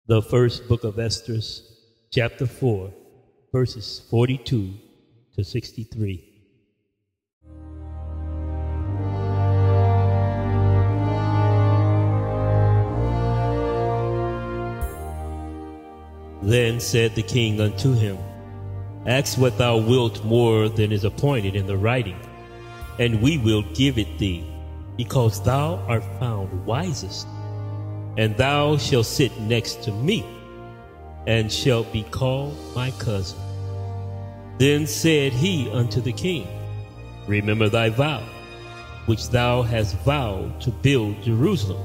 The first book of Esdras, chapter 4, verses 42 to 63. Then said the king unto him, Ask what thou wilt more than is appointed in the writing, and we will give it thee, because thou art found wisest. And thou shalt sit next to me, and shalt be called my cousin. Then said he unto the king, Remember thy vow, which thou hast vowed to build Jerusalem,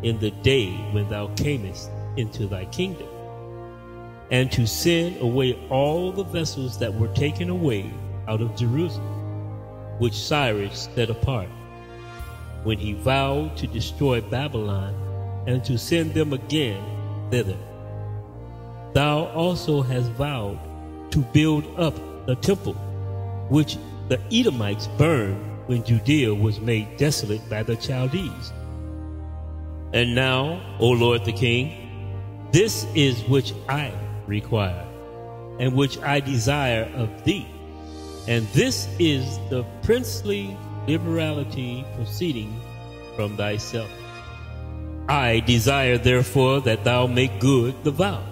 in the day when thou camest into thy kingdom, and to send away all the vessels that were taken away out of Jerusalem, which Cyrus set apart, when he vowed to destroy Babylon, and to send them again thither. Thou also hast vowed to build up the temple, which the Edomites burned when Judea was made desolate by the Chaldees. And now, O Lord the King, this is which I require, and which I desire of thee, and this is the princely liberality proceeding from thyself. I desire therefore that thou make good the vow,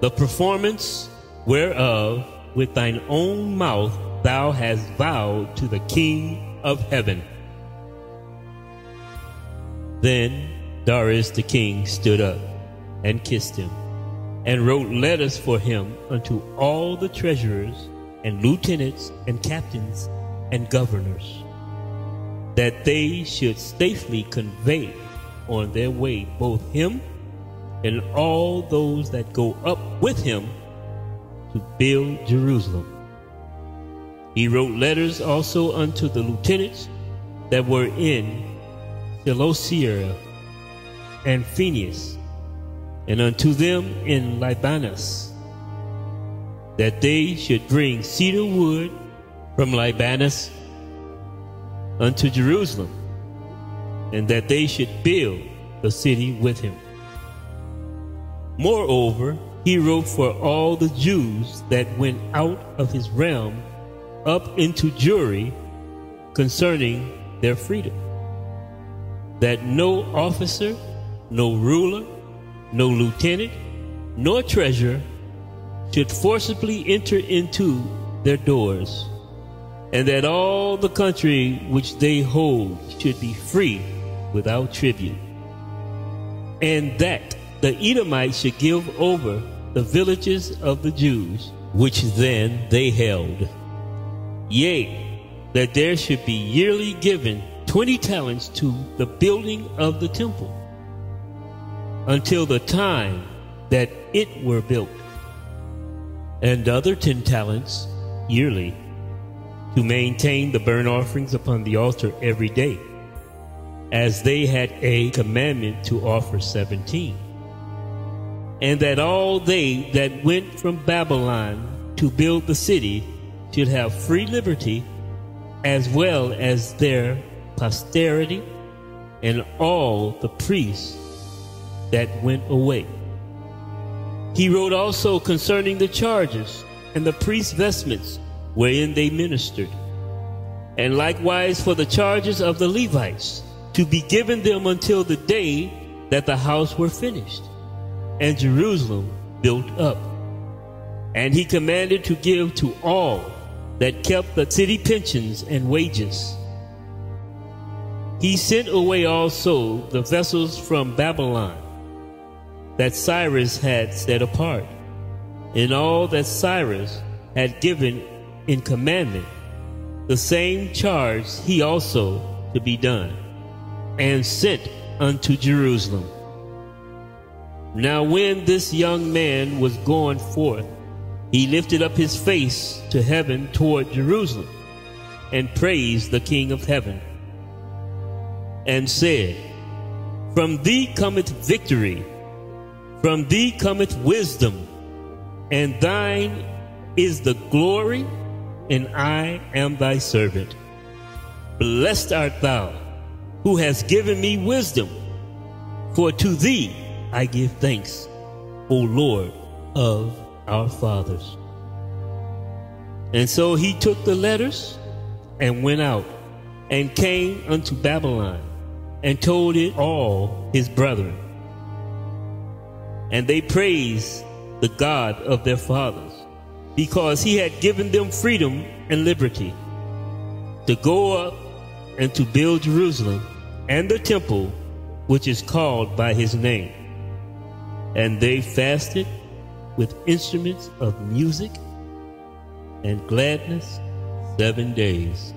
the performance whereof with thine own mouth thou hast vowed to the King of heaven. Then Darius the king stood up and kissed him, and wrote letters for him unto all the treasurers and lieutenants and captains and governors, that they should safely convey on their way both him and all those that go up with him to build Jerusalem. He wrote letters also unto the lieutenants that were in Seleucia and Phoenix, and unto them in Libanus, that they should bring cedar wood from Libanus unto Jerusalem, and that they should build the city with him. Moreover, he wrote for all the Jews that went out of his realm up into Jewry concerning their freedom, that no officer, no ruler, no lieutenant, nor treasurer should forcibly enter into their doors, and that all the country which they hold should be free without tribute, and that the Edomites should give over the villages of the Jews, which then they held. Yea, that there should be yearly given 20 talents to the building of the temple, until the time that it were built, and other 10 talents yearly, to maintain the burnt offerings upon the altar every day, as they had a commandment to offer 17. And that all they that went from Babylon to build the city should have free liberty, as well as their posterity, and all the priests that went away. He wrote also concerning the charges and the priest's vestments, wherein they ministered, and likewise for the charges of the Levites, to be given them until the day that the house were finished, and Jerusalem built up. And he commanded to give to all that kept the city pensions and wages. He sent away also the vessels from Babylon that Cyrus had set apart, and all that Cyrus had given in commandment, the same charge he also to be done, and sent unto Jerusalem. Now when this young man was gone forth, he lifted up his face to heaven toward Jerusalem, and praised the King of heaven, and said, From thee cometh victory, from thee cometh wisdom, and thine is the glory, and I am thy servant. Blessed art thou, who hast given me wisdom, For to thee I give thanks, O Lord of our fathers. And so he took the letters and went out and came unto Babylon and told it all his brethren. And they praised the God of their fathers, because he had given them freedom and liberty to go up and to build Jerusalem and the temple which is called by his name. And they fasted with instruments of music and gladness 7 days.